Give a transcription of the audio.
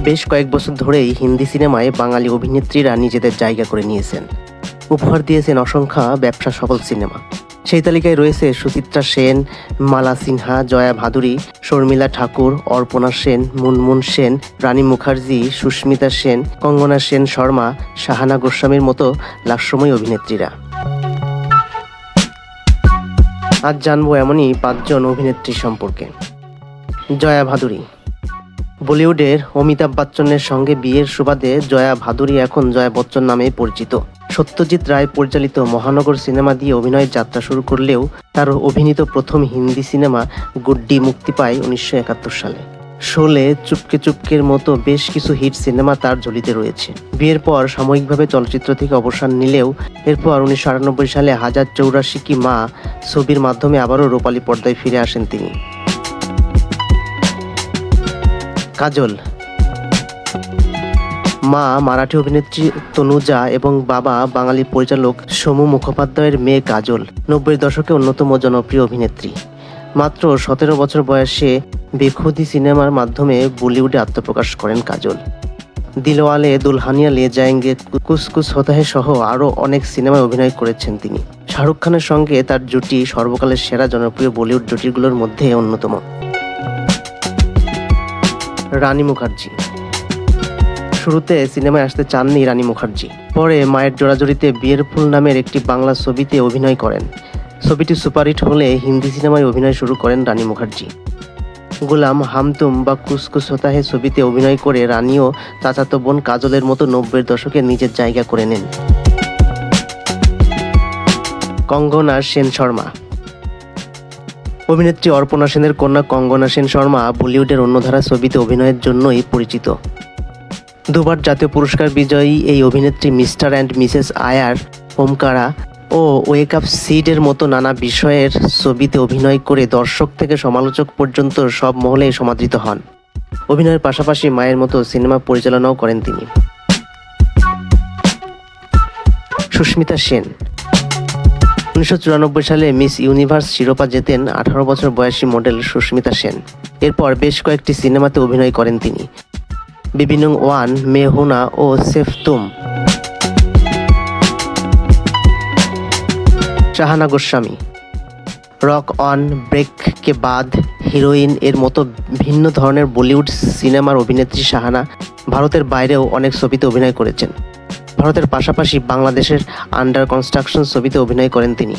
বেশ কয়েক বছর ধরেই হিন্দি সিনেমায় বাঙালি অভিনেত্রীরা নিজেদের জায়গা করে নিয়েছেন, উপহার দিয়েছেন অসংখ্য ব্যবসা সফল সিনেমা। সেই তালিকায় রয়েছে সুচিত্রা সেন, মালা সিনহা, জয়া ভাদুরী, শর্মিলা ঠাকুর, অর্পণা সেন, মুনমুন সেন, রানী মুখার্জি, সুস্মিতা সেন, কঙ্গনা সেন শর্মা, শাহানা গোস্বামীর মতো লাস্যময়ী অভিনেত্রীরা। আজ জানবো এমনই 5 জন অভিনেত্রী সম্পর্কে। জয়া ভাদুরী। বলিউডের অমিতাভ বচ্চনের সঙ্গে বিয়ের সুবাদে জয়া ভাদুরী এখন জয়া বচ্চন নামেই পরিচিত। সত্যজিৎ রায় পরিচালিত মহানগর সিনেমা দিয়ে অভিনয়ের যাত্রা শুরু করলেও তার অভিনীত প্রথম হিন্দি সিনেমা গুড্ডি মুক্তি পায় 1971 সালে। শোলে, চুপকে চুপকের মতো বেশ কিছু হিট সিনেমা তার ঝুলিতে রয়েছে। বিয়ের পর সাময়িকভাবে চলচ্চিত্র থেকে অবসর নিলেও এরপর 1998 সালে 1084 কি মা ছবির মাধ্যমে আবারও রূপালী পর্দায় ফিরে আসেন তিনি। কাজল। মা মারাঠি অভিনেত্রী তনুজা এবং বাবা বাঙালি পরিচালক সমু মুখোপাধ্যায়ের মেয়ে কাজল 90-এর দশকে অন্যতম জনপ্রিয় অভিনেত্রী। মাত্র 17 বছর বয়সে বেখুদি সিনেমার মাধ্যমে বলিউডে আত্মপ্রকাশ করেন কাজল। দিলওয়ালে দুলহানিয়া লে যায়েঙ্গে, কুছ কুছ হোতা হ্যায় সহ আরও অনেক সিনেমায় অভিনয় করেছেন তিনি। শাহরুখ খানের সঙ্গে তার জুটি সর্বকালের সেরা জনপ্রিয় বলিউড জুটিগুলোর মধ্যে অন্যতম। রানী মুখার্জি। শুরুতে সিনেমায় আসতে চাননি রানী মুখার্জি, পরে মায়ের জোড়াজুড়িতে বিয়ের ফুল নামের একটি বাংলা ছবিতে অভিনয় করেন। ছবিটি সুপারহিট হলে হিন্দি সিনেমায় অভিনয় শুরু করেন রানী মুখার্জি। গুলাম, হাম তুম বা কুছ কুছ হোতা হ্যায় ছবিতে অভিনয় করে রানীও চাচাতো বোন কাজলের মতো 90-এর দশকে নিজের জায়গা করে নেন। কঙ্গনা সেন শর্মা। অভিনেত্রী অর্পণা সেনের কন্যা কঙ্গনা সেন শর্মা বলিউডের অন্যধারা ছবিতে অভিনয়ের জন্যই পরিচিত। দুবার জাতীয় পুরস্কার বিজয়ী এই অভিনেত্রী mister and missus Iyer, Omkara ও ওয়েক আপ সিডের মতো নানা বিষয়ের ছবিতে অভিনয় করে দর্শক থেকে সমালোচক পর্যন্ত সব মহলেই সমাদৃত হন। অভিনয়ের পাশাপাশি মায়ের মতো সিনেমা পরিচালনাও করেন তিনি। সুস্মিতা সেন। 1994 সালে মিস ইউনিভার্স শিরোপা জেতেন 18 বছর বয়সী মডেল সুস্মিতা সেন। এরপর বেশ কয়েকটি সিনেমাতে অভিনয় করেন তিনি। বেবি নং 1, মে হু না ও সেফ তুম। Shahana Goswami. Rock on, break ke baad, heroine এর মতো ভিন্ন ধরনের বলিউড সিনেমার অভিনেত্রী শাহানা ভারতের বাইরেও অনেক ছবিতে অভিনয় করেছেন। ভারতের পাশাপাশি বাংলাদেশের আন্ডার কনস্ট্রাকশন ছবিতে অভিনয় করেন তিনি।